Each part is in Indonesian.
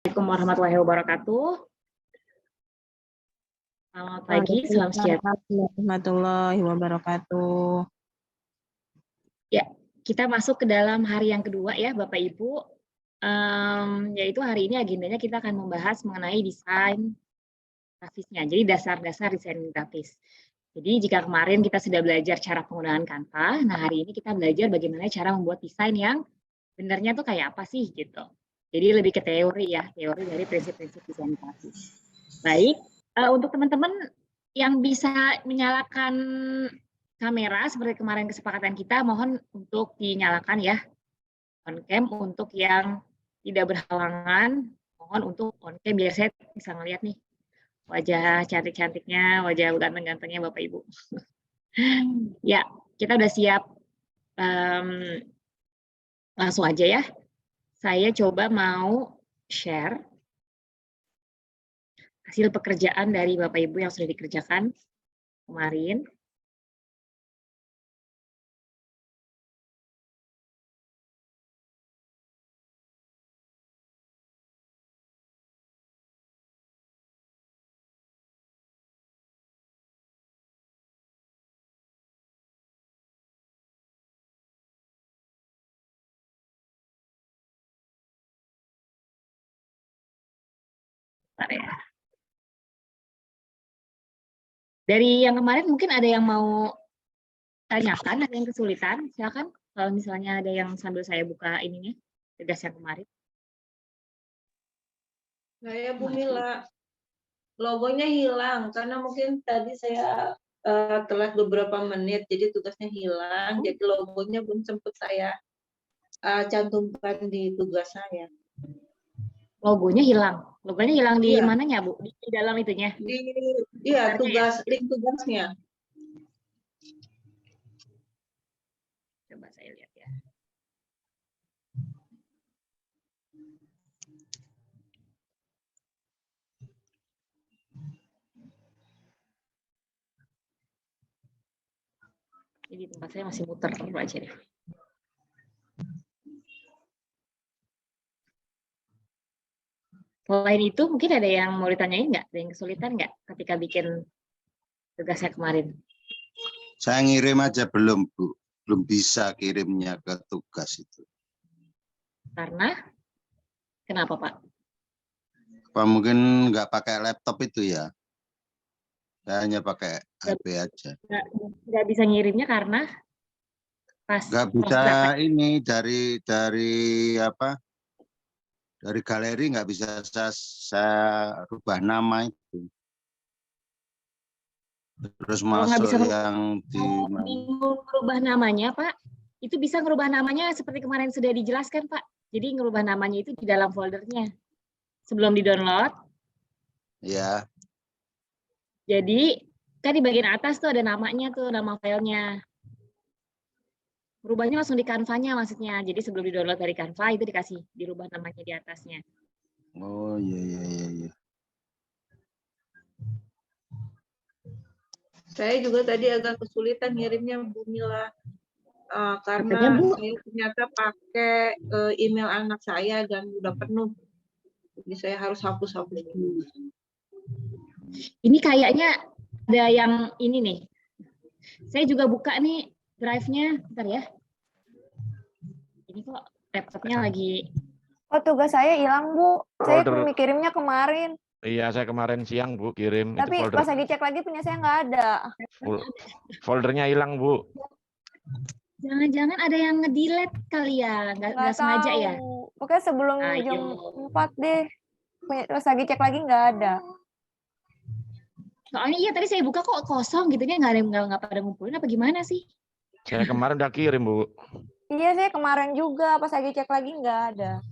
Assalamualaikum warahmatullahi wabarakatuh. Selamat pagi, salam sejahtera. Warahmatullahi wabarakatuh. Ya, kita masuk ke dalam hari yang kedua ya, Bapak Ibu. Yaitu hari ini agendanya kita akan membahas mengenai desain grafisnya. Jadi dasar-dasar desain grafis. Jadi jika kemarin kita sudah belajar cara penggunaan Canva, nah hari ini kita belajar bagaimana cara membuat desain yang benarnya tuh kayak apa sih gitu. Jadi lebih ke teori ya, teori dari prinsip-prinsip desain grafis. Baik, untuk teman-teman yang bisa menyalakan kamera seperti kemarin kesepakatan kita, mohon untuk dinyalakan ya on cam. Untuk yang tidak berhalangan, mohon untuk on cam biar saya bisa ngeliat nih wajah cantik-cantiknya, wajah ganteng-gantengnya Bapak Ibu. Ya, kita udah siap. Langsung aja ya. Saya coba mau share hasil pekerjaan dari Bapak Ibu yang sudah dikerjakan kemarin. Ya. Dari yang kemarin mungkin ada yang mau tanyakan, ada yang kesulitan, silakan. Kalau misalnya ada yang sambil saya buka ininya, tugas yang kemarin. Saya Bu Mila, logonya hilang karena mungkin tadi saya telat beberapa menit, jadi tugasnya hilang, jadi logonya belum sempat saya cantumkan di tugas saya. Logonya hilang di Iya. mananya Bu? Di dalam itunya? Iya, link tugasnya. Coba saya lihat ya. Jadi tempat saya masih muter aja deh. Selain itu, mungkin ada yang mau ditanyain nggak? Ada yang kesulitan nggak ketika bikin tugasnya kemarin? Saya ngirim aja belum, Bu. Belum bisa kirimnya ke tugas itu. Karena? Kenapa, Pak? Apa mungkin nggak pakai laptop itu ya? Saya hanya pakai HP aja. Nggak bisa ngirimnya karena? Nggak bisa ini dari apa? Dari galeri nggak bisa saya rubah nama itu. Terus masuk yang di ngerubah namanya, Pak. Itu bisa ngerubah namanya seperti kemarin sudah dijelaskan, Pak. Jadi ngerubah namanya itu di dalam foldernya. Sebelum di-download. Ya. Jadi kan di bagian atas tuh ada namanya tuh, nama filenya. Merubahnya langsung di Canva-nya maksudnya. Jadi sebelum di-download dari Canva itu dikasih dirubah namanya di atasnya. Oh iya. Saya juga tadi agak kesulitan ngirimnya Bu Mila. Karena saya ternyata pakai email anak saya dan udah penuh. Jadi saya harus hapus dulu. Ini kayaknya ada yang ini nih. Saya juga buka nih drive-nya, bentar ya. Ini kok laptopnya lagi. Oh, tugas saya hilang, Bu. Saya kirimnya kemarin. Iya, saya kemarin siang, Bu, kirim. Tapi pas lagi cek lagi punya saya nggak ada. Foldernya hilang, Bu. Jangan-jangan ada yang nge-delete kali ya, nggak sengaja ya? Pokoknya sebelum jam 4 deh. Pas lagi cek lagi nggak ada. Soalnya iya tadi saya buka kok kosong gitu, nggak pada ngumpulin apa gimana sih? Saya kemarin udah kirim, Bu. Iya, saya kemarin juga pas lagi cek lagi nggak ada.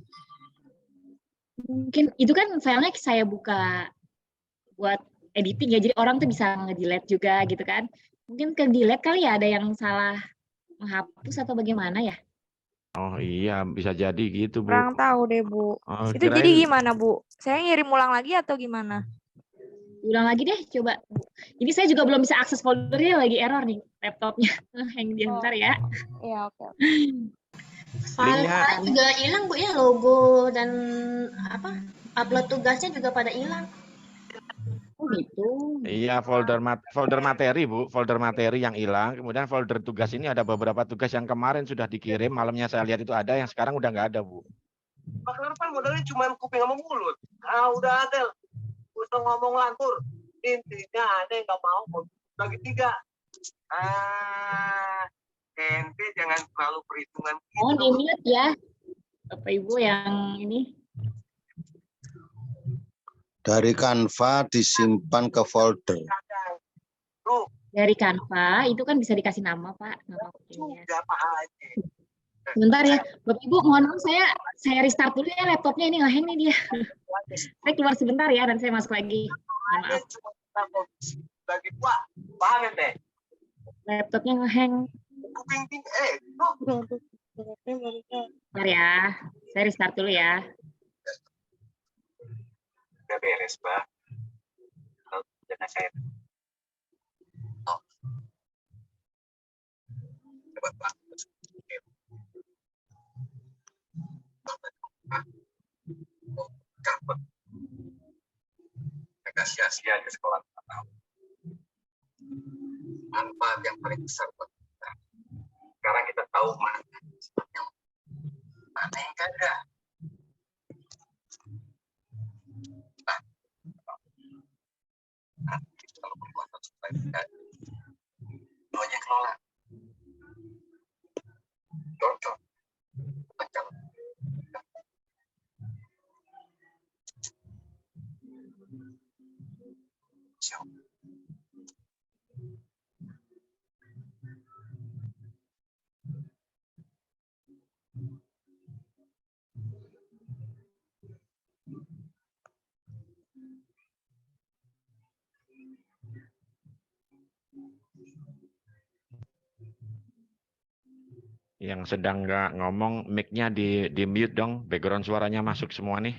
Mungkin itu kan filenya saya buka buat editing ya, jadi orang tuh bisa nge-delete juga gitu kan. Mungkin ke-delete kali ya, ada yang salah menghapus atau bagaimana ya? Oh iya, bisa jadi gitu, Bu. Kurang tahu deh, Bu. Oh, itu jadi gimana, Bu? Saya ngirim ulang lagi atau gimana? Ulang lagi deh, coba. Ini saya juga belum bisa akses foldernya, lagi error nih laptopnya. Hang dia bentar ya. Iya, oke. File juga hilang Bu ya, logo dan apa Upload tugasnya juga pada hilang. Oh gitu. Iya, folder materi, Bu. Folder materi yang hilang. Kemudian folder tugas ini ada beberapa tugas yang kemarin sudah dikirim. Malamnya saya lihat itu ada, yang sekarang udah nggak ada, Bu. Pak kan modalnya cuma kuping sama mulut. Ah, udah Adel. Usah ngomong lantur. Intinya ada yang nggak mau bagi 3. Ente jangan terlalu perhitungan gitu. Oh, di-mute ya. Bapak Ibu yang ini. Dari Canva disimpan ke folder. Tuh, Dari Canva, itu kan bisa dikasih nama, Pak. Nama kodenya. sudah Pak Haji. Sebentar ya, Bapak Ibu, mohon maaf saya restart dulu ya laptopnya, ini ngeheng nih dia. Saya keluar sebentar ya, dan saya masuk lagi. Mohon maaf, Bagi 2. Paham ente? laptopnya ngeheng. Kuping tinggi. Bentar ya, saya restart dulu ya. Udah beres, Pak. Jangan saya. Oh. Coba, Pak. Kapet. Agak sia-sia di sekolah. Manfaat yang paling besar buat kita. Sekarang kita tahu mana yang kagak. Nah, kalau berkuasa supaya kita lo aja kelola. Cocok. Baca. Siap. Yang sedang nggak ngomong, mic-nya di mute dong. Background suaranya masuk semua nih.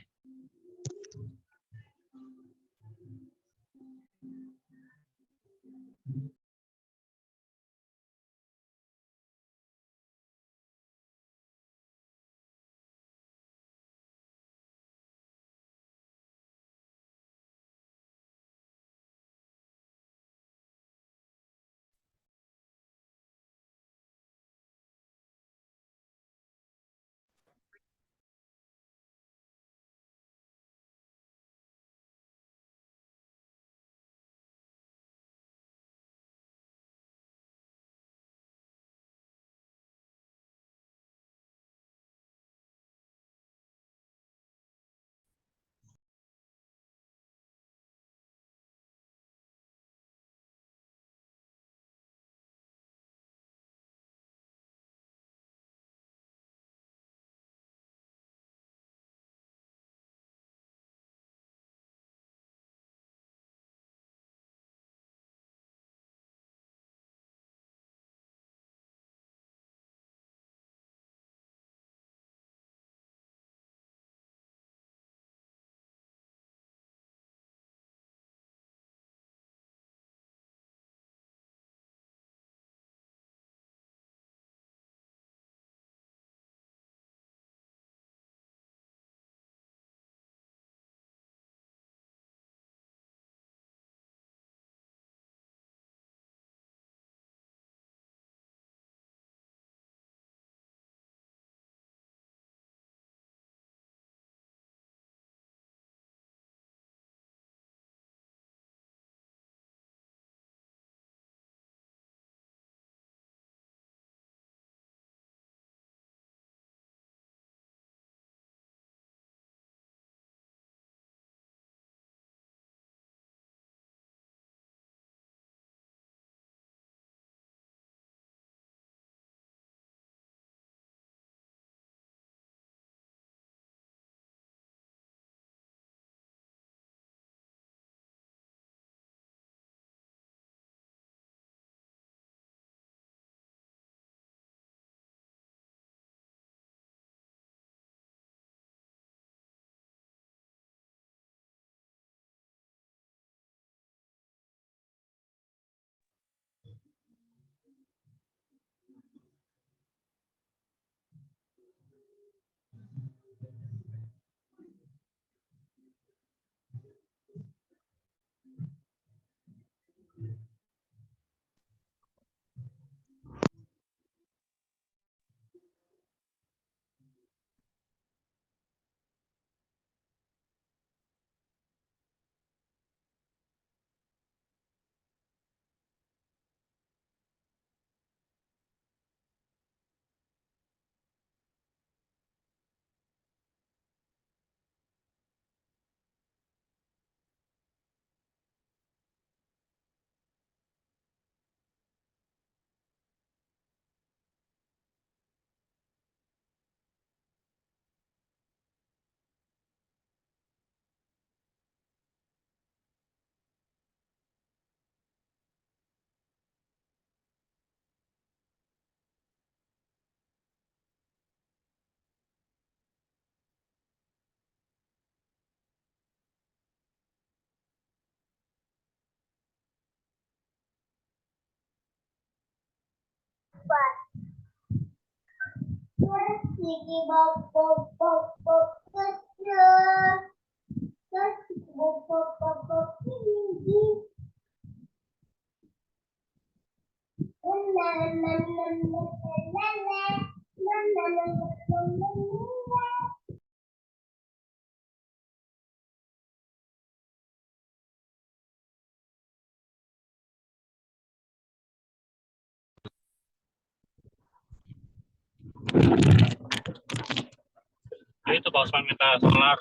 Itu Pak Usman minta solar.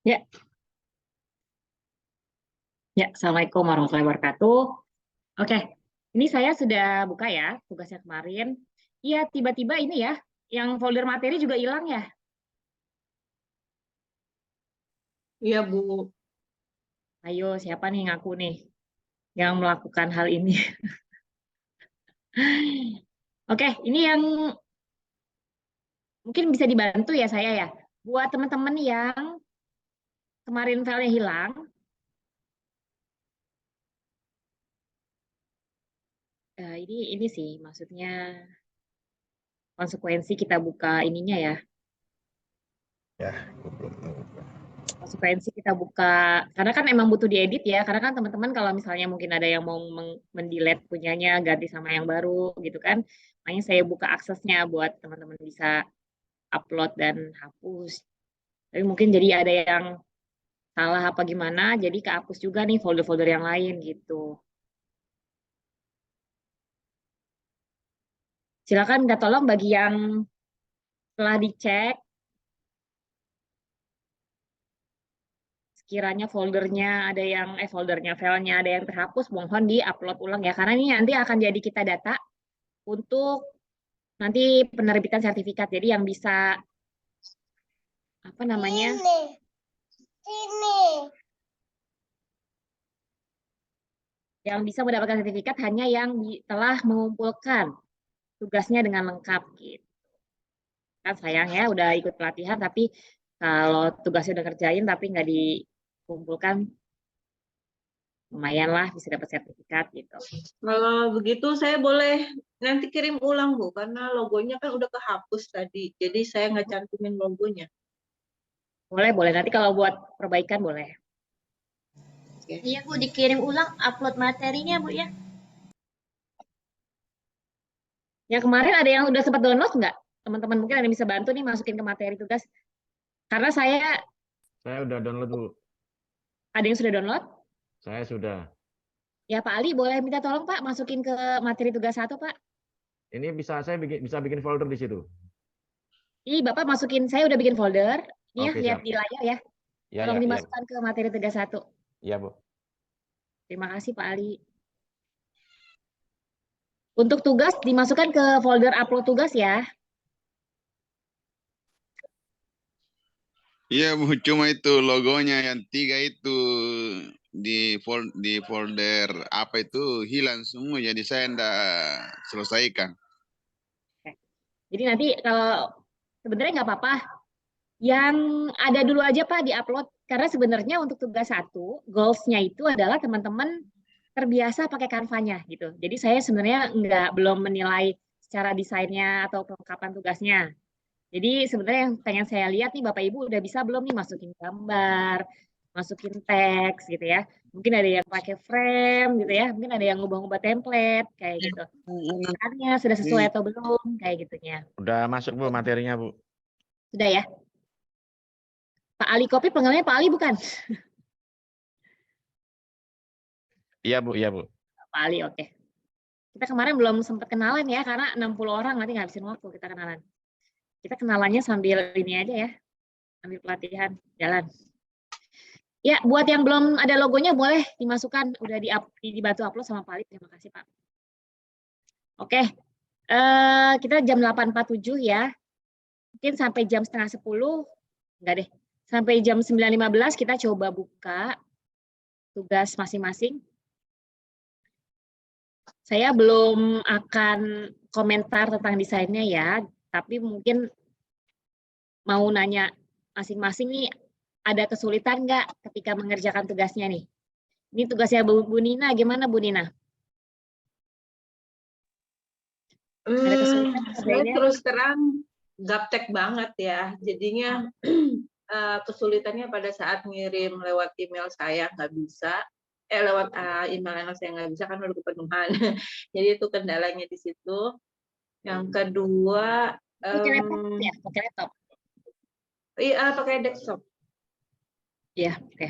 Ya. Ya, Assalamualaikum warahmatullahi wabarakatuh. Oke, ini saya sudah buka ya tugasnya kemarin. Iya, tiba-tiba ini ya, yang folder materi juga hilang ya. Iya, Bu. Ayo, siapa nih ngaku nih yang melakukan hal ini? Oke, ini yang mungkin bisa dibantu ya saya ya. Buat teman-teman yang kemarin filenya hilang, ini sih maksudnya konsekuensi kita buka ininya ya. Ya, Konsekuensi kita buka, karena kan emang butuh diedit ya, karena kan teman-teman kalau misalnya mungkin ada yang mau mendelete punyanya, ganti sama yang baru gitu kan, makanya saya buka aksesnya buat teman-teman bisa upload dan hapus. Tapi mungkin jadi ada yang salah apa gimana, jadi kehapus juga nih folder-folder yang lain gitu. Silakan minta tolong bagi yang telah dicek, sekiranya foldernya ada yang filenya ada yang terhapus, mohon di-upload ulang ya, karena ini nanti akan jadi kita data untuk nanti penerbitan sertifikat. Jadi yang bisa apa namanya? Yang bisa mendapatkan sertifikat hanya yang telah mengumpulkan tugasnya dengan lengkap gitu. Kan sayang ya udah ikut pelatihan tapi kalau tugasnya udah kerjain tapi nggak dikumpulkan, lumayan lah bisa dapat sertifikat gitu. Kalau begitu saya boleh nanti kirim ulang, Bu, karena logonya kan udah kehapus tadi. Jadi saya nggak cantumin logonya. Boleh, nanti kalau buat perbaikan boleh. Iya Bu, dikirim ulang upload materinya Bu ya. Yang kemarin ada yang udah sempat download nggak? Teman-teman mungkin ada yang bisa bantu nih masukin ke materi tugas. Karena saya udah download, Bu. ada yang sudah download. Saya sudah. Ya Pak Ali, boleh minta tolong Pak masukin ke materi tugas 1 Pak. Ini bisa bikin folder di situ. Ini Bapak masukin, saya udah bikin folder. Ini ya, Oke, lihat siap. di layar ya. Ya, Tolong ya, dimasukkan ke materi tugas 1. Iya, Bu. Terima kasih Pak Ali. Untuk tugas dimasukkan ke folder upload tugas ya. Iya Bu, cuma itu logonya yang 3 itu di folder apa itu hilang semua, jadi saya enggak selesaikan. Jadi nanti kalau sebenarnya nggak apa-apa, yang ada dulu aja Pak di-upload. Karena sebenarnya untuk tugas 1, goals-nya itu adalah teman-teman terbiasa pakai Canva-nya gitu. Jadi saya sebenarnya belum menilai secara desainnya atau kelengkapan tugasnya. Jadi sebenarnya yang pengen saya lihat nih Bapak Ibu udah bisa belum nih masukin gambar, masukin teks gitu ya. Mungkin ada yang pakai frame gitu ya, mungkin ada yang ngubah-ngubah template kayak gitu. Caranya sudah sesuai atau belum kayak gitunya. Udah masuk Bu materinya, Bu. Sudah ya. Pak Ali Kopi penggalannya Pak Ali bukan? Iya, Bu, iya, Bu. Pak Ali, oke. Kita kemarin belum sempat kenalan ya, karena 60 orang nanti ngabisin waktu kita kenalan. Kita kenalannya sambil ini aja ya, sambil pelatihan, jalan. Ya, buat yang belum ada logonya boleh dimasukkan, udah dibantu upload sama Pak Ali, terima kasih Pak. Oke, kita jam 8.47 ya, mungkin sampai jam 9:30, enggak deh, sampai jam 9.15 kita coba buka tugas masing-masing. Saya belum akan komentar tentang desainnya ya, tapi mungkin mau nanya masing-masing nih, ada kesulitan nggak ketika mengerjakan tugasnya nih? Ini tugasnya Bu Nina, gimana Bu Nina? Ada kesulitan Saya kerjainnya? terus terang gaptek banget ya. Jadinya kesulitannya pada saat ngirim lewat email saya nggak bisa. Lewat email anak saya nggak bisa karena udah kepenuhan. Jadi itu kendalanya di situ. Yang kedua, Pakai laptop ya? Pakai laptop? iya pakai desktop. Iya, oke.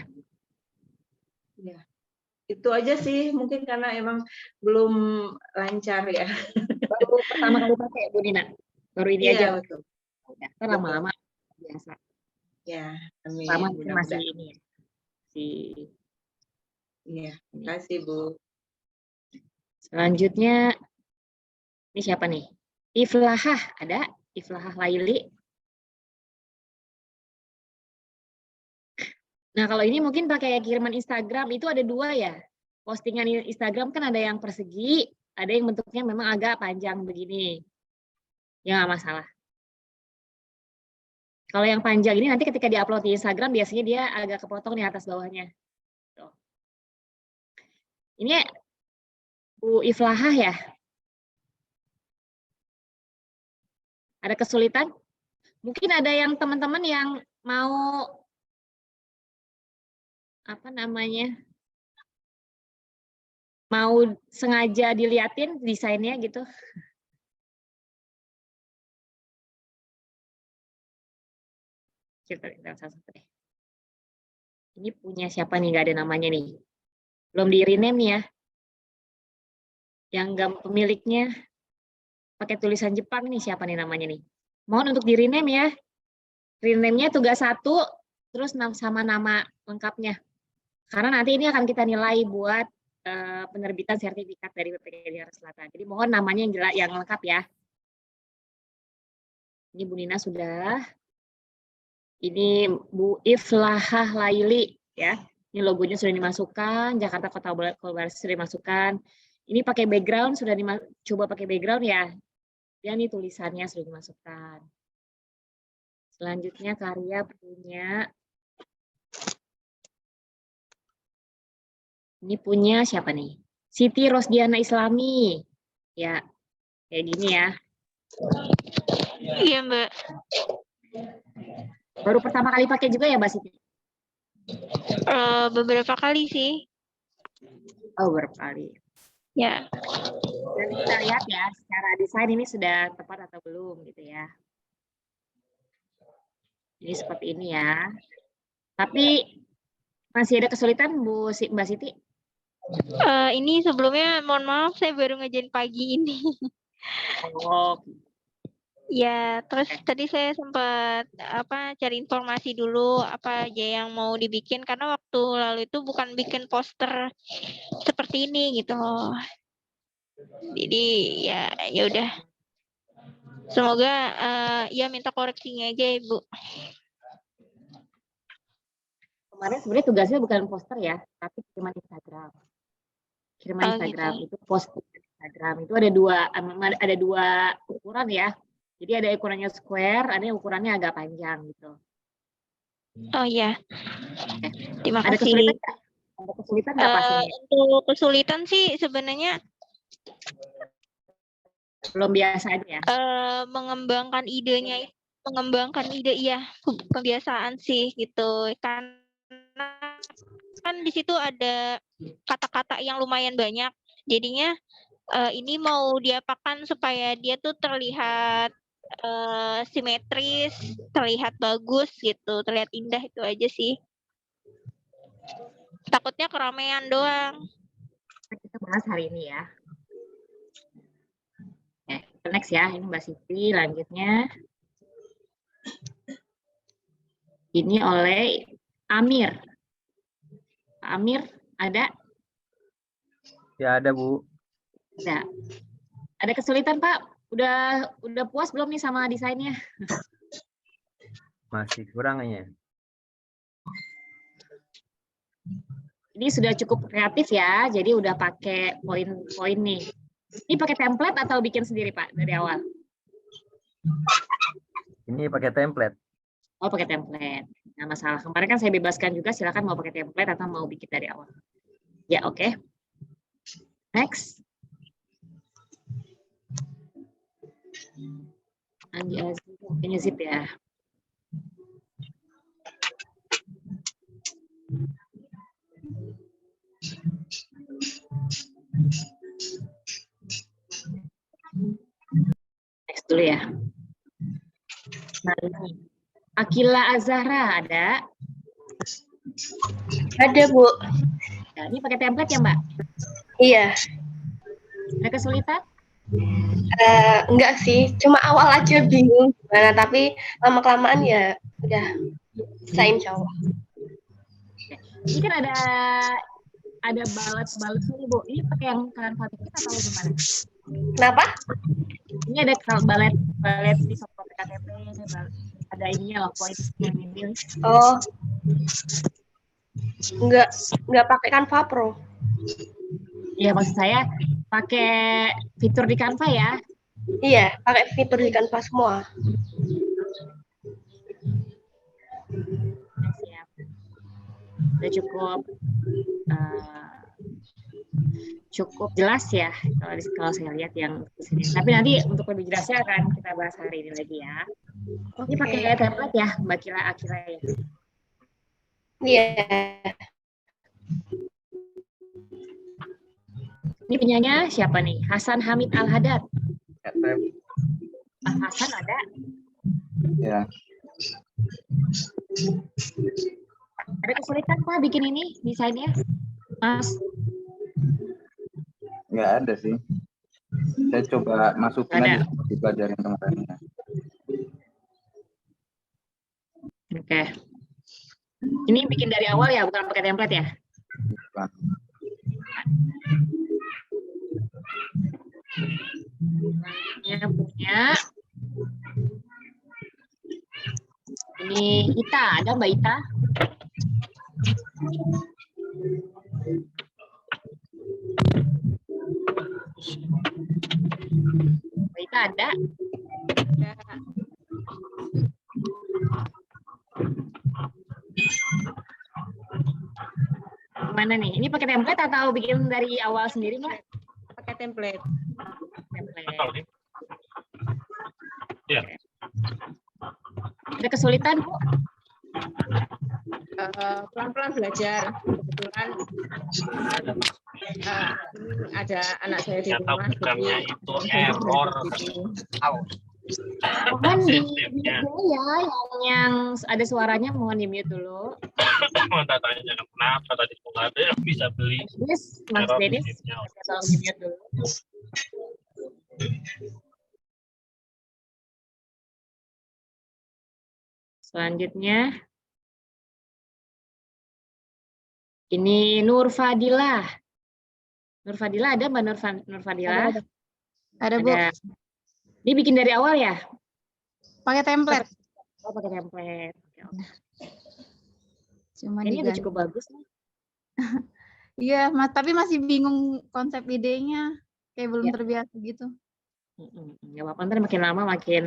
Ya. Itu aja sih, mungkin karena emang belum lancar ya. Baru pertama kali pakai Bu Nina? Baru ini aja? Iya, betul. Udah, kan lama-lama biasa. Ya, amin. Lama masih Mudah-mudahan. ini ya. Iya, terima kasih Bu. Selanjutnya, ini siapa nih? Iflahah, ada? Iflahah Laili. Nah, kalau ini mungkin pakai kiriman Instagram, itu ada 2 ya. Postingan Instagram kan ada yang persegi, ada yang bentuknya memang agak panjang begini. Ya, nggak masalah. Kalau yang panjang ini nanti ketika diupload di Instagram, biasanya dia agak kepotong di atas bawahnya. Tuh. Ini Bu Iflahah ya? Ada kesulitan? Mungkin ada yang teman-teman yang mau apa namanya? Mau sengaja diliatin desainnya gitu. Kita satu deh. Ini punya siapa nih? Nggak ada namanya nih. Belum di rename nih ya. Yang pemiliknya pakai tulisan Jepang nih, siapa nih namanya nih? Mohon untuk di rename ya. Rename-nya tugas 1, terus sama nama lengkapnya. Karena nanti ini akan kita nilai buat penerbitan sertifikat dari BPK Jakarta Selatan. Jadi mohon namanya yang lengkap ya. Ini Bu Nina sudah. Ini Bu Iflahah Laili ya. Ini logonya sudah dimasukkan, Jakarta Kota Kolaborasi sudah dimasukkan. Ini pakai background, sudah coba pakai background ya. Ya nih tulisannya sudah dimasukkan. Selanjutnya karya punya. Ini punya siapa nih? Siti Rosdiana Islami. Ya, kayak gini ya. Iya, Mbak. Baru pertama kali pakai juga ya, Mbak Siti? Beberapa kali sih. Oh, beberapa kali. Ya. Dan kita lihat ya, secara desain ini sudah tepat atau belum gitu ya. Ini seperti ini ya. Tapi masih ada kesulitan Mbak Siti? Ini sebelumnya mohon maaf saya baru ngerjain pagi ini. Oh. Ya, terus tadi saya sempat cari informasi dulu apa aja yang mau dibikin karena waktu lalu itu bukan bikin poster seperti ini gitu. Jadi ya udah. Semoga ya minta koreksinya aja Ibu. Kemarin sebenarnya tugasnya bukan poster ya, tapi kiriman Instagram. Kiriman Instagram gitu. Itu posting Instagram itu ada dua ukuran ya. Jadi ada ukurannya square, ada yang ukurannya agak panjang gitu. Oh iya. Terima ada kasih. Ada kesulitan nggak pastinya? Untuk kesulitan sih sebenarnya belum biasa aja ya. Mengembangkan ide iya, kebiasaan sih gitu. Karena kan di situ ada kata-kata yang lumayan banyak. Jadinya ini mau diapakan supaya dia tuh terlihat simetris, terlihat bagus gitu, terlihat indah itu aja sih. Takutnya keramaian doang. Kita bahas hari ini ya. Next ya, ini Mbak Siti, lanjutnya. Ini oleh Amir. Amir, ada? Ya, ada, Bu. Ada. Ada kesulitan, Pak? Udah puas belum nih sama desainnya? Masih kurang ya. Ini sudah cukup kreatif ya, jadi udah pakai poin-poin nih. Ini pakai template atau bikin sendiri, Pak, dari awal? Ini pakai template. Oh, pakai template. Nggak masalah. Kemarin kan saya bebaskan juga, silakan mau pakai template atau mau bikin dari awal. Ya, oke. Next. Andi Azim, kayaknya zip ya. Next dulu ya. Nah, ini. Akila Azahra ada? Ada, Bu. Nah, ini pakai template ya, Mbak? Iya. Ada kesulitan? Enggak sih, cuma awal aja bingung gimana, tapi lama-kelamaan ya udah bisa insya Allah. Ini kan ada balet-baletnya nih, Bu. Ini pakai yang Canva kita atau gimana? Kenapa? Ini ada balet di software KTP, ada ininya loh, poin ini. Oh, enggak pakai Canva Pro. Iya, maksud saya pakai fitur di Canva ya. Iya, pakai fitur di Canva semua. Siap. Udah cukup jelas ya kalau saya lihat yang di sini. Tapi nanti untuk lebih jelasnya akan kita bahas hari ini lagi ya. Ini pakai template ya, Mbak Akila ya. Iya. Ini penyanyi siapa nih? Hasan Hamid Al-Hadad. Pak Hasan ada? Ya. Ada kesulitan Pak bikin ini desainnya, Mas? Nggak ada sih. Saya coba masukin aja di pelajaran kemarin. Oke. Ini bikin dari awal ya, bukan pakai template ya? Bukan. Punya. Ini Ita, ada Mbak Ita? Mbak Ita ada? Gimana nih? Ini pakai template atau bikin dari awal sendiri, Mbak? Pakai template. Ya. Ada kesulitan, Bu? Pelan-pelan belajar. Kebetulan ini ada anak saya di rumah. Programnya itu error. Mohon di mute dulu ya, yang ada suaranya mohon di mute dulu. Mau tanya kenapa tadi kok nggak ada yang bisa beli? Yes, Mas Denis, tolong di mute dulu. Selanjutnya, ini Nur Fadilah. Nur Fadilah ada Mbak Nur Fadilah? Ada, Bu. Ini bikin dari awal ya? Pakai template. Oh, pakai template. Cuma ini udah cukup bagus. Iya, Mas, tapi masih bingung konsep idenya. Kayak belum terbiasa gitu. Nggak apa-apa, ntar makin lama makin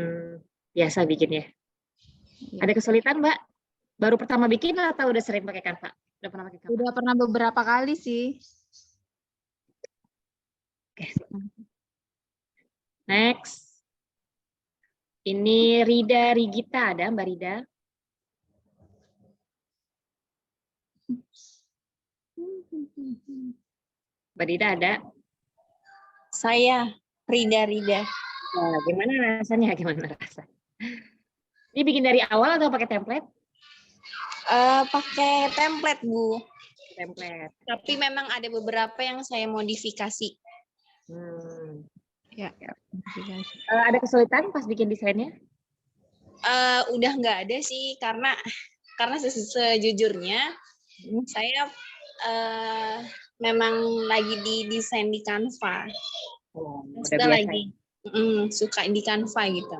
biasa bikinnya. Ada kesulitan, Mbak? Baru pertama bikin atau udah sering pakai Canva? Udah pernah pakai Canva? Udah pernah beberapa kali sih. Oke. Next. Ini Rida Rigita, ada Mbak Rida? Mbak Rida ada? Saya Rida. Nah, gimana rasanya? Ini bikin dari awal atau pakai template? Pakai template, Bu. Template. Tapi memang ada beberapa yang saya modifikasi. Ya. Ada kesulitan pas bikin desainnya? Udah nggak ada sih, karena sejujurnya saya memang lagi di desain di Canva. Sudah lagi suka di Canva gitu.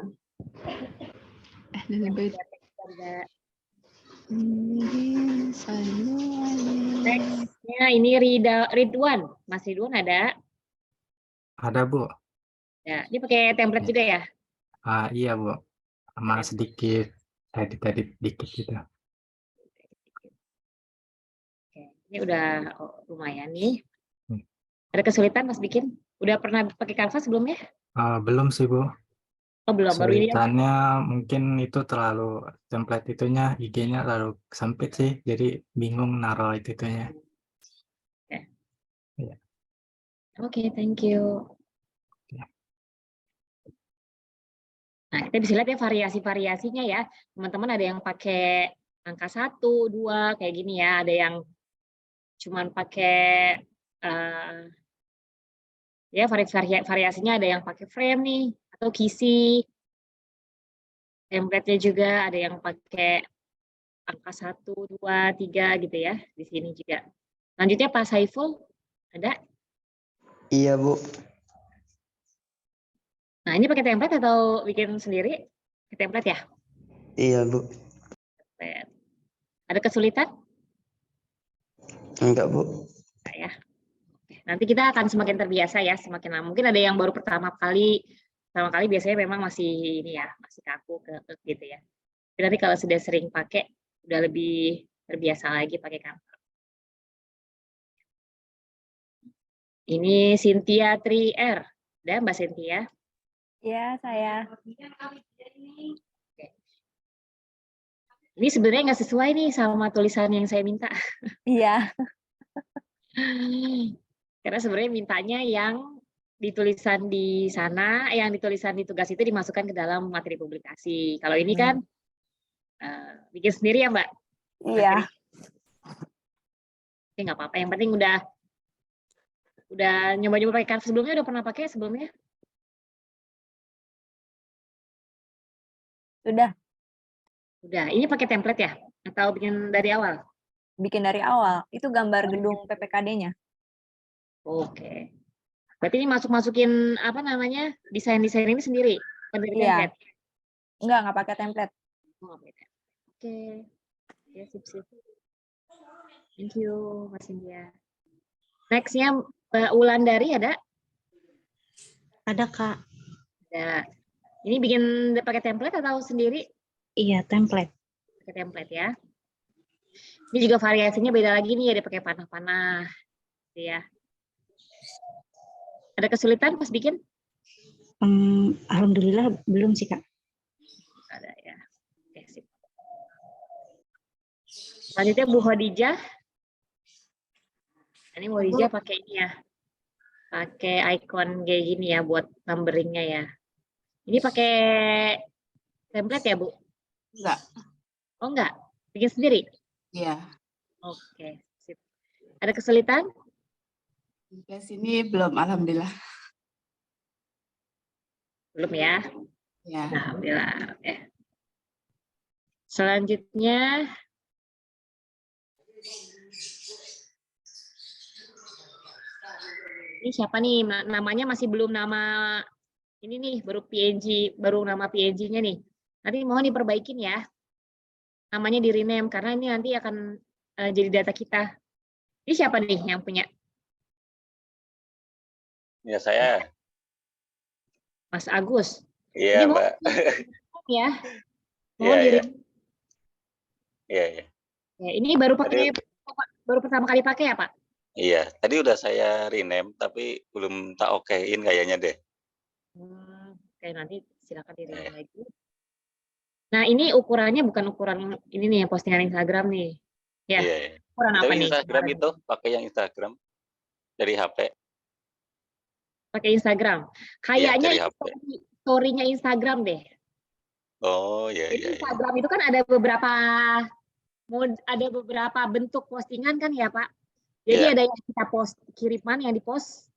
Nextnya ini Ridwan. Mas Ridwan ada? Ada, Bu. Ya, ini pakai template juga ya? Iya, Bu. Sama sedikit edit dikit gitu. Ini udah lumayan nih. Hmm. Ada kesulitan Mas bikin? Udah pernah pakai Canva sebelumnya? Belum sih, Bu. Oh belum, baru ini. Kesulitannya mungkin itu terlalu template itunya, IG-nya terlalu sempit sih, jadi bingung naruh itunya. Oke. Iya. Oke, thank you. Ya. Nah, kita bisa lihat ya variasi-variasinya ya. Teman-teman ada yang pakai angka 1, 2, kayak gini ya. Ada yang cuman pakai ya variasinya ada yang pakai frame nih atau kisi. Template-nya juga ada yang pakai angka 1, 2, 3 gitu ya. Di sini juga. Selanjutnya Pak Saiful ada? Iya, Bu. Nah, ini pakai template atau bikin sendiri? Pakai template ya? Iya, Bu. Template. Ada kesulitan? Enggak, Bu. Enggak ya. Nanti kita akan semakin terbiasa ya, semakin lama. Mungkin ada yang baru pertama kali biasanya memang masih ini ya, masih kaku gitu ya. Tapi nanti kalau sudah sering pakai, udah lebih terbiasa lagi pakai Canva. Ini Cynthia 3R. Ada Mbak Cynthia? Iya, saya. Ini sebenarnya nggak sesuai nih sama tulisan yang saya minta. Iya. Karena sebenarnya mintanya yang ditulisan di sana, yang ditulisan di tugas itu dimasukkan ke dalam materi publikasi. Kalau ini kan bikin sendiri ya Mbak? Iya. Oke, nggak apa-apa. Yang penting udah nyoba-nyoba pakai Canva sebelumnya, udah pernah pakai sebelumnya? Sudah. Udah. Ini pakai template ya? Atau bikin dari awal? Bikin dari awal. Itu gambar gedung PPKD-nya. Oke. Berarti ini masukin apa namanya, desain-desain ini sendiri? Bukan dari template? Nggak pakai template. Oke. Ya, sip. Thank you, Mas India. Next-nya Mbak Wulandari ada? Ada, Kak. Ada. Ini bikin pakai template atau sendiri? Iya, template. Pakai template ya. Ini juga variasinya beda lagi nih, ada pakai panah-panah. Ya. Ada kesulitan pas bikin? Alhamdulillah belum sih, Kak. Ada ya. Oke, sip. Selanjutnya Bu Khadijah. Ini Bu Khadijah pakai ini ya. Pakai icon kayak gini ya buat numberingnya ya. Ini pakai template ya, Bu? Enggak. Oh, enggak? Bikin sendiri? Iya. Oke, sip. Ada kesulitan? Sampai sini belum, alhamdulillah. Belum ya? Ya. Alhamdulillah. Oke. Selanjutnya ini siapa nih? Namanya masih belum nama ini nih, baru nama PNG-nya nih. Nanti mohon diperbaikin ya. Namanya di rename karena ini nanti akan jadi data kita. Ini siapa nih yang punya? Ya, saya. Mas Agus. Iya, ini Mbak. Ya. Iya, iya. Iya, iya. Ya, ini baru pertama kali pakai ya, Pak? Iya, tadi udah saya rename tapi belum tak okein kayaknya deh. Oke, nanti silakan di rename lagi. Nah, ini ukurannya bukan ukuran ini nih yang postingan Instagram nih. Ya. Iya, iya. Ukuran apa nih? Instagram itu pakai yang Instagram dari HP. Pakai Instagram. Kayaknya story-nya Instagram deh. Oh, iya, iya. Instagram itu kan ada beberapa bentuk postingan kan ya, Pak? Jadi ada yang kita post kiriman yang dipost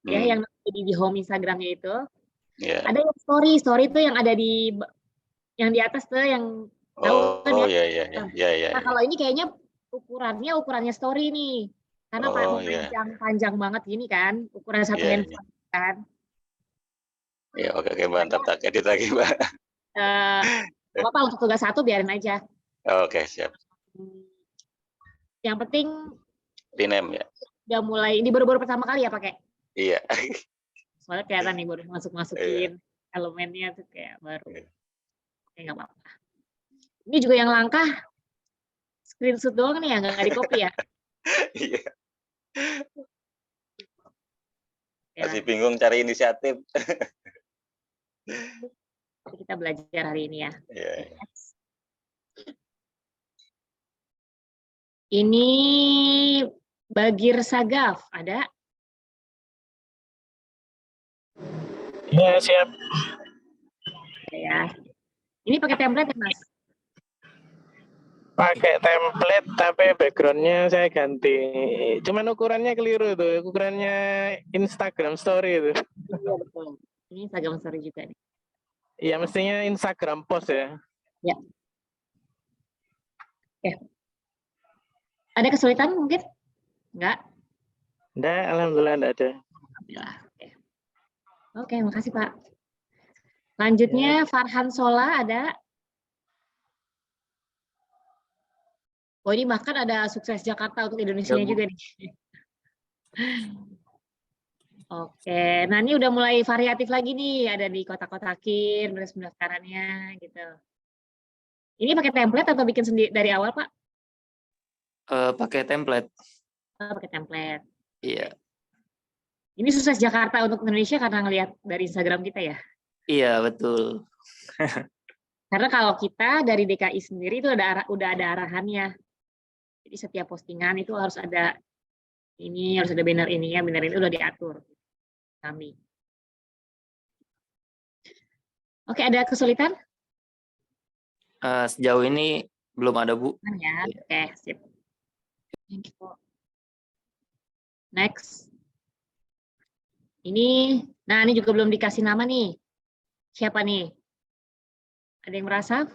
ya yang di home Instagramnya itu. Ada yang story itu yang ada di atas tuh yang tahu kan ya. Iya. Nah, kalau ini kayaknya ukurannya story nih. Karena panjang banget gini kan, ukuran satu handphone kan. Iya, oke, mantap, tak edit lagi, Mbak. Apa untuk tugas 1 biarin aja. Oke, siap. Yang penting rename ya. Udah mulai, ini baru-baru pertama kali ya pakai? Iya. Soalnya kelihatan nih baru masukin elemennya tuh kayak baru. Ya nggak apa-apa. Ini juga yang langka screenshot doang nih ya, nggak di copy ya? Iya. Ya, Masih bingung cari inisiatif. kita belajar hari ini ya. Iya. Ini Bagir Sagaf, ada? Iya, siap. Ya. Ini pakai template ya, Mas? Pakai template tapi backgroundnya saya ganti. Cuman ukurannya keliru tuh, ukurannya Instagram Story itu. Iya, betul. Ini Instagram Story juga nih. Iya, mestinya Instagram post ya. Ya. Oke. Ada kesulitan mungkin? Enggak? Enggak, alhamdulillah enggak ada. Alhamdulillah. Oke, makasih Pak. Lanjutnya Farhan Sola ada? Oh ini bahkan ada Sukses Jakarta untuk Indonesia-nya juga nih. Oke, nah ini udah mulai variatif lagi nih, ada di kotak-kotakin, beres pendaftarannya gitu. Ini pakai template atau bikin sendiri dari awal Pak? Pakai template. Oh, pakai template. Iya. Ini Sukses Jakarta untuk Indonesia karena ngelihat dari Instagram kita ya? Iya, betul. Karena kalau kita dari DKI sendiri itu udah ada arahannya. Jadi setiap postingan itu harus ada ini, harus ada banner ini ya, banner ini udah diatur kami. Oke, ada kesulitan? Sejauh ini belum ada, Bu. Ya, oke, sip. Thank you. Next. Ini, nah ini juga belum dikasih nama nih. Siapa nih? Ada yang merasa?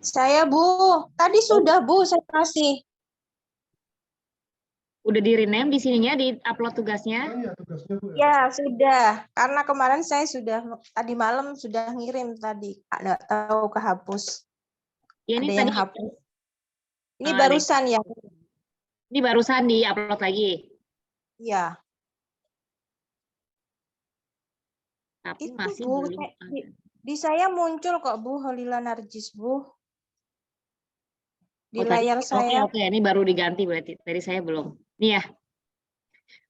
Saya, Bu. Tadi sudah, Bu, saya kasih. Udah di rename di sininya, di upload tugasnya? Ya, sudah. Karena kemarin saya sudah, tadi malam sudah ngirim tadi. Nggak tahu kehapus. Ya, ini ada yang tadi, hapus. Ini barusan ya? Ini barusan di upload lagi? Iya. Tapi Itu, masih Bu, belum di saya muncul kok, Bu, Holila Narjis, Bu. Di oh, tadi, layar saya. Oke, ini baru diganti berarti. Tadi saya belum. Nih ya.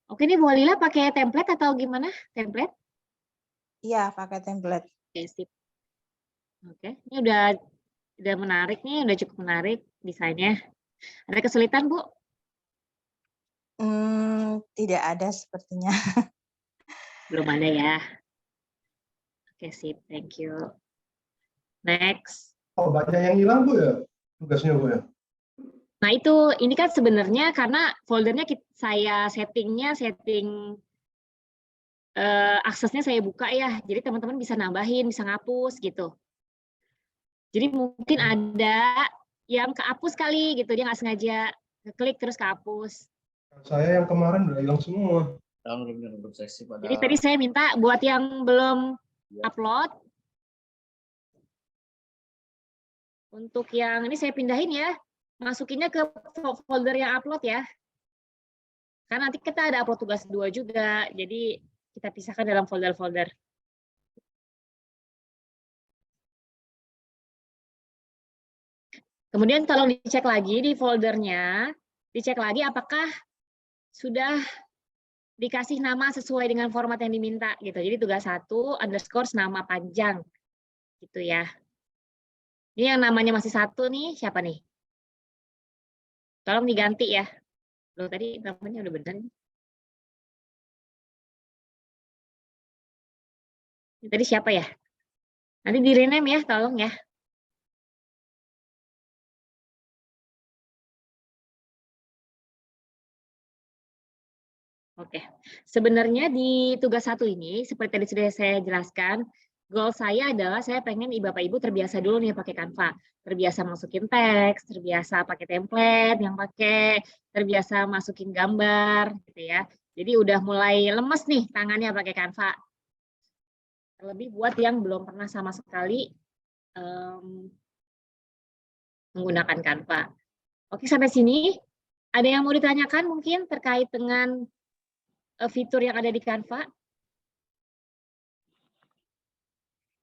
Oke, ini Bu Lila pakai template atau gimana? Template? Iya, pakai template. Oke, sip. Oke, ini udah menarik nih, udah cukup menarik desainnya. Ada kesulitan, Bu? Tidak ada sepertinya. Belum ada ya. Oke, sip. Thank you. Next. Oh, banyak yang hilang, Bu ya? Tugasnya, Bu ya? Nah, itu ini kan sebenarnya karena foldernya saya setting aksesnya saya buka ya. Jadi teman-teman bisa nambahin, bisa ngapus gitu. Jadi mungkin ada yang kehapus kali gitu, dia nggak sengaja ngeklik terus kehapus. Saya yang kemarin udah hilang semua. Jadi tadi saya minta buat yang belum upload, untuk yang ini saya pindahin ya, masukinnya ke folder yang upload ya. Karena nanti kita ada upload tugas 2 juga, jadi kita pisahkan dalam folder-folder. Kemudian tolong dicek lagi di foldernya, dicek lagi apakah sudah dikasih nama sesuai dengan format yang diminta gitu. Jadi tugas 1 underscore nama panjang gitu ya. Ini yang namanya masih 1 nih, siapa nih? Tolong diganti ya. Loh tadi namanya udah benar. Tadi siapa ya? Nanti di rename ya, tolong ya. Oke, sebenarnya di tugas 1 ini, seperti tadi sudah saya jelaskan, goal saya adalah saya pengen Bapak Ibu terbiasa dulu nih pakai Canva. Terbiasa masukin teks, terbiasa pakai template yang terbiasa masukin gambar, gitu ya. Jadi udah mulai lemes nih tangannya pakai Canva. Terlebih buat yang belum pernah sama sekali menggunakan Canva. Oke, sampai sini ada yang mau ditanyakan mungkin terkait dengan fitur yang ada di Canva?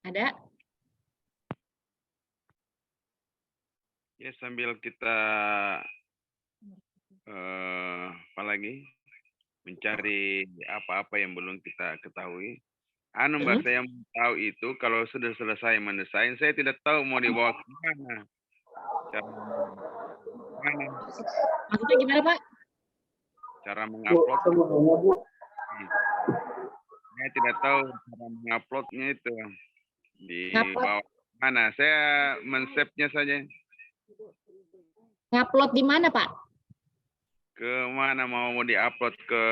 Ada? Ya, sambil kita apa lagi? Mencari apa-apa yang belum kita ketahui. Anu Mbak, saya mau tahu itu kalau sudah selesai mendesain, saya tidak tahu mau dibawa ke mana. Maksudnya gimana Pak? Cara mengupload. Saya tidak tahu cara menguploadnya itu di bawah mana. Saya men-save-nya saja. Ngupload di mana Pak? Ke mana mau diupload ke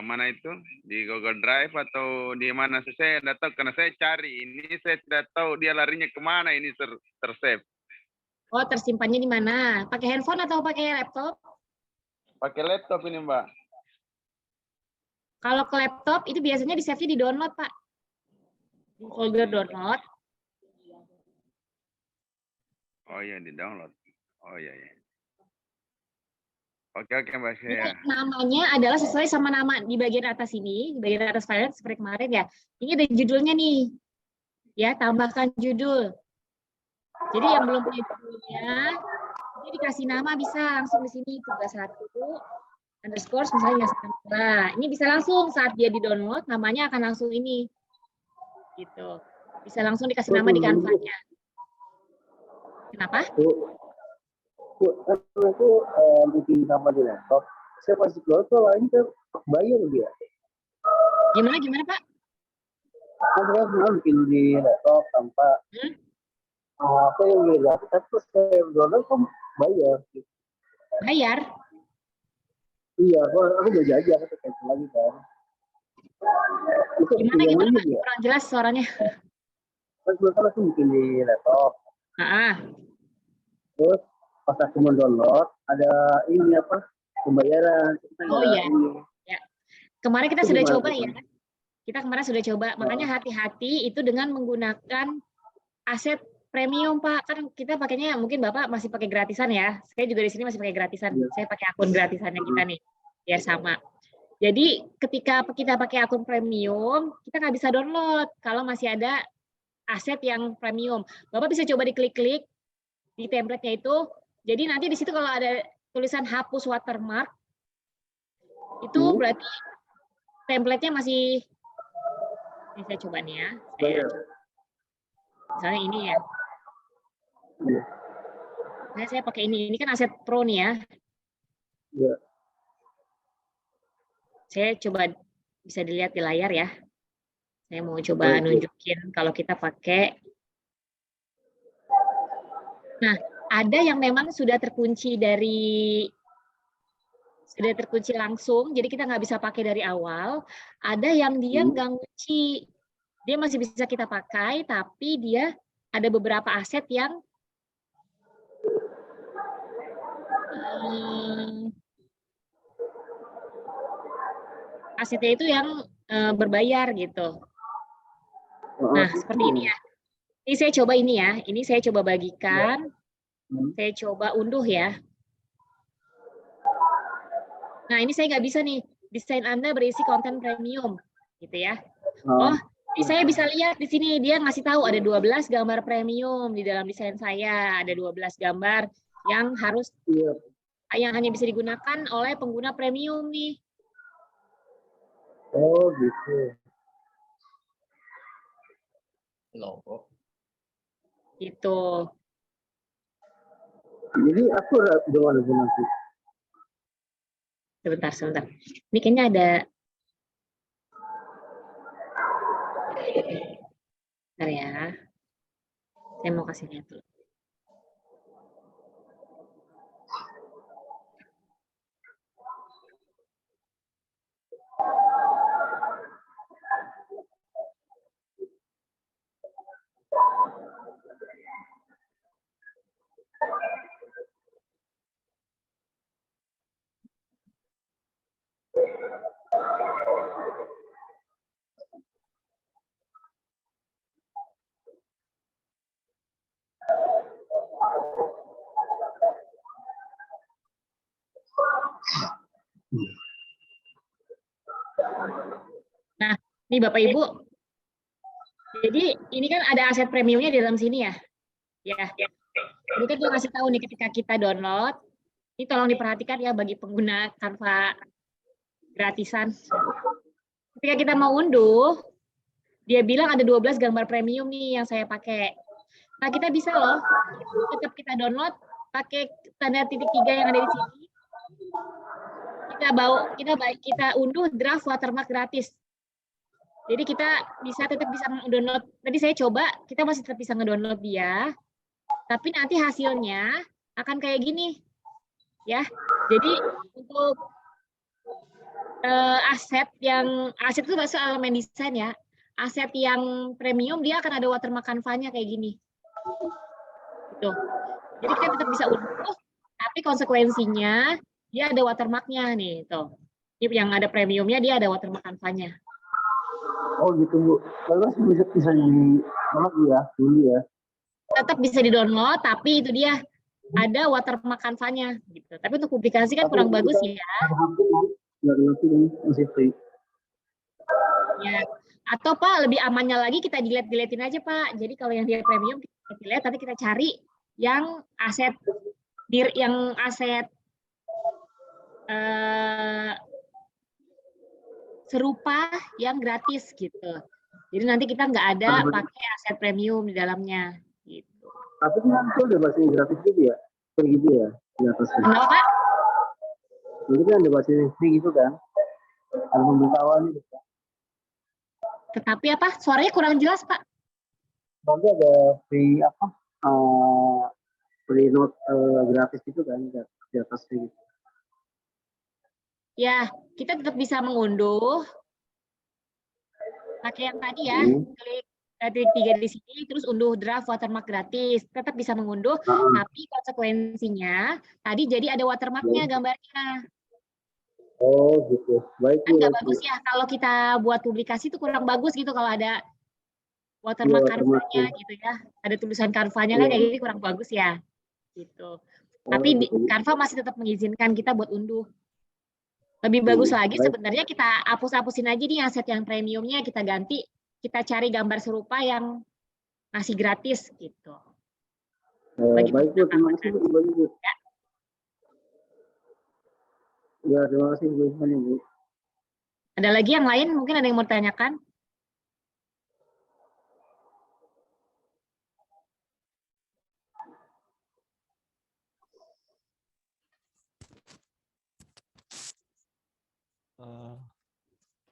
mana itu? Di Google Drive atau di mana? Saya tidak tahu karena saya cari ini, saya tidak tahu dia larinya kemana ini tersave. Oh, tersimpannya di mana? Pakai handphone atau pakai laptop? Pakai laptop ini Mbak. Kalau ke laptop itu biasanya di save-nya di download Pak. Di folder download. Oh iya, di download. Oh iya ya. Oke Mbak saya. Namanya adalah sesuai sama nama di bagian atas ini, di bagian atas file seperti kemarin ya. Ini ada judulnya nih. Ya, tambahkan judul. Jadi yang belum punya judulnya, ini dikasih nama bisa langsung di sini tugas 1 underscore misalnya. Nah, ini bisa langsung saat dia di-download namanya akan langsung ini. Gitu. Bisa langsung dikasih nama di Canva-nya. Kenapa? Aku bikin sama di laptop, saya pasti keluar tuh lain kan bayar dia. Gimana Pak? Kan saya pernah bikin di laptop tanpa apa yang dia gratis, terus saya download kan bayar. Bayar? Iya, aku belajar aja, aku cancel lagi kan. Gimana Pak? Kurang jelas suaranya. Kan gue kan langsung bikin di laptop. Terus pas aku mau download ada ini apa pembayaran. Oh iya. Ya. Kemarin kita sudah coba ya. Kita kemarin sudah coba. Makanya hati-hati itu dengan menggunakan aset premium Pak. Kan kita pakainya mungkin Bapak masih pakai gratisan ya. Saya juga di sini masih pakai gratisan. Saya pakai akun gratisannya kita nih. Biar sama. Jadi ketika kita pakai akun premium, kita nggak bisa download kalau masih ada aset yang premium. Bapak bisa coba diklik-klik di template-nya itu. Jadi nanti di situ kalau ada tulisan hapus watermark, itu berarti template-nya masih, ini saya coba nih ya. Misalnya ini ya. Nah, saya pakai ini kan aset pro nih ya. Saya coba bisa dilihat di layar ya. Saya mau coba nunjukin kalau kita pakai. Nah, ada yang memang sudah terkunci langsung, jadi kita nggak bisa pakai dari awal. Ada yang dia nggak ngunci, dia masih bisa kita pakai, tapi dia ada beberapa aset yang asetnya itu yang berbayar gitu. Nah, seperti ini ya. Ini saya coba ini ya. Ini saya coba bagikan. Saya coba unduh ya. Nah, ini saya nggak bisa nih. Desain Anda berisi konten premium, gitu ya. Oh, ini saya bisa lihat di sini dia ngasih tahu ada 12 gambar premium di dalam desain saya. Ada 12 gambar yang yang hanya bisa digunakan oleh pengguna premium nih. Oh, gitu. Logo. Gitu. Jadi aku dengan nanti. Sebentar. Ini kayaknya ada. Bentar ya. Saya mau kasih lihat dulu. Nah, nih Bapak Ibu. Jadi ini kan ada aset premiumnya di dalam sini ya. Ya. Ini kan dia ngasih tahu nih ketika kita download, Ini tolong diperhatikan ya bagi pengguna Canva gratisan. Ketika kita mau unduh, dia bilang ada 12 gambar premium nih yang saya pakai. Nah, kita bisa loh, tetap kita download pakai tanda titik 3 yang ada di sini. Kita unduh draft watermark gratis. Jadi kita tetap bisa mendownload. Tadi saya coba, kita masih tetap bisa ngedownload dia. Tapi nanti hasilnya akan kayak gini. Ya. Jadi untuk aset itu masuk elemen desain ya. Aset yang premium dia akan ada watermark Canva-nya kayak gini. Gitu. Jadi kita tetap bisa unduh, tapi konsekuensinya dia ada watermark-nya nih, tuh. Yang ada premiumnya dia ada watermark Canva-nya. Oh gitu Bu. Kalau bisa di-download ya dulu ya. Tetap bisa di-download, tapi itu dia ada watermark Canva-nya gitu. Tapi untuk publikasi kan kurang bagus ya. Masih free. Ya. Atau Pak, lebih amannya lagi kita delete-deletein aja Pak. Jadi kalau yang dia premium kita delete, nanti kita cari yang aset serupa yang gratis gitu. Jadi nanti kita nggak ada pakai aset premium di dalamnya gitu. Tapi kan itu udah bahasa gratis gitu ya? Kayak gitu ya di atasnya. Kenapa Pak? Jadi kan ada bahasa free gitu kan? Ada pemberitahuan gitu. Tetapi apa? Suaranya kurang jelas Pak. Nanti ada free apa? Free note gratis gitu kan di atasnya gitu. Ya, kita tetap bisa mengunduh pakai yang tadi ya, klik titik 3 di sini, terus unduh draft watermark gratis, tetap bisa mengunduh, tapi konsekuensinya tadi jadi ada watermarknya gambarnya. Oh gitu, baik. Kan nggak bagus ya kalau kita buat publikasi itu kurang bagus gitu kalau ada watermark Canva-nya gitu ya, ada tulisan Canva-nya kan kayak gini kurang bagus ya, gitu. Tapi Canva masih tetap mengizinkan kita buat unduh. Lebih bagus lagi sebenarnya kita hapus-hapusin aja nih aset yang premiumnya, kita ganti, kita cari gambar serupa yang masih gratis gitu. Baik Bu, terima kasih Bu. Ya, terima kasih Bu. Ada lagi yang lain? Mungkin ada yang mau tanyakan?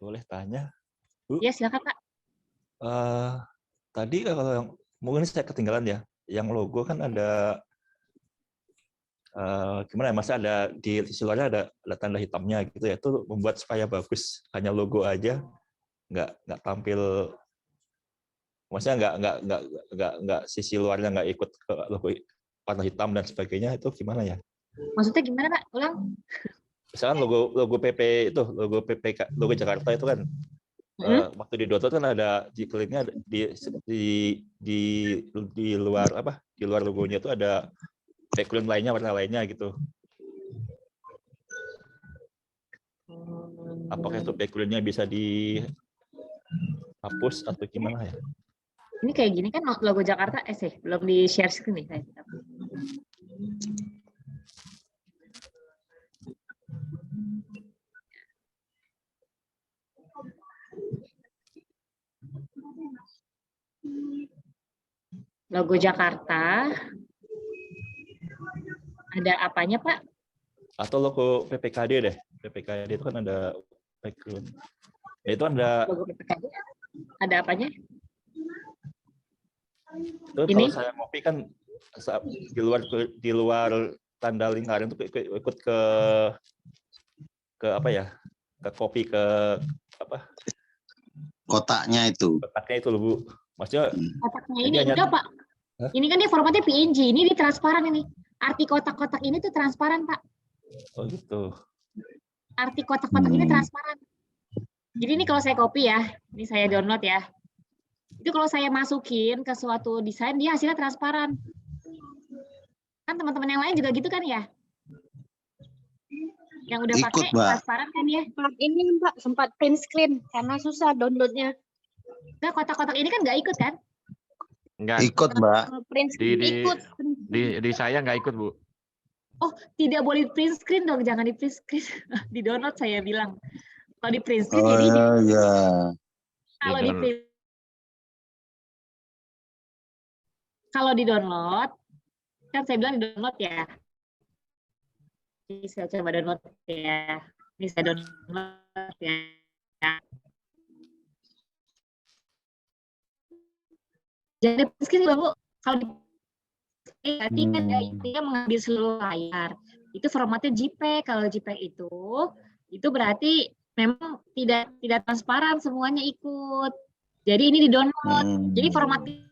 Boleh tanya, Bu? Ya, silakan Pak. Tadi kalau yang mungkin saya ketinggalan ya, yang logo kan ada gimana ya, masa ada di sisi luarnya ada tanda hitamnya gitu ya, itu membuat supaya bagus, hanya logo aja, nggak tampil, maksudnya nggak sisi luarnya nggak ikut ke logo warna hitam dan sebagainya, itu gimana ya? Maksudnya gimana Pak? Ulang. Misalkan logo PP itu, logo Jakarta itu kan, waktu di download kan ada di kliknya di luar apa? Di luar logonya itu ada background lainnya, warna lainnya gitu. Apakah itu backgroundnya bisa dihapus atau gimana ya? Ini kayak gini kan logo Jakarta, belum di share screen nih. Logo Jakarta. Ada apanya, Pak? Atau logo PPKD deh. PPKD itu kan ada background. Itu ada. Logo PPKD. Ada apanya? Itu kalau saya ngopi kan di luar tanda lingkaran itu ikut ke apa ya? Ke kopi ke apa? Kotaknya itu. Kotaknya itu loh Bu. Maksudnya kotaknya ini enggak Pak. Hah? Ini kan dia formatnya PNG, ini di transparan ini. Arti kotak-kotak ini tuh transparan Pak. Oh gitu. Arti kotak-kotak ini transparan. Jadi ini kalau saya copy ya, ini saya download ya. Itu kalau saya masukin ke suatu desain, dia hasilnya transparan. Kan teman-teman yang lain juga gitu kan ya? Yang udah pakai transparan kan ya? Ini Mbak sempat print screen karena susah downloadnya. Nah kotak-kotak ini kan nggak ikut kan? Enggak. Ikut Mbak. Print screen ikut. Di saya nggak ikut Bu. Oh, tidak boleh print screen dong, jangan di print screen. Di download saya bilang. Kalau di print screen Oh jadi ya. kalau di download kan saya bilang di download ya. Ini saya coba download ya. Ini saya download ya. Jadi print screen Bu. Kalau di berarti kan dia mengambil seluruh layar. Itu formatnya JPEG. Kalau JPEG itu berarti memang tidak transparan, semuanya ikut. Jadi ini di download. Jadi formatnya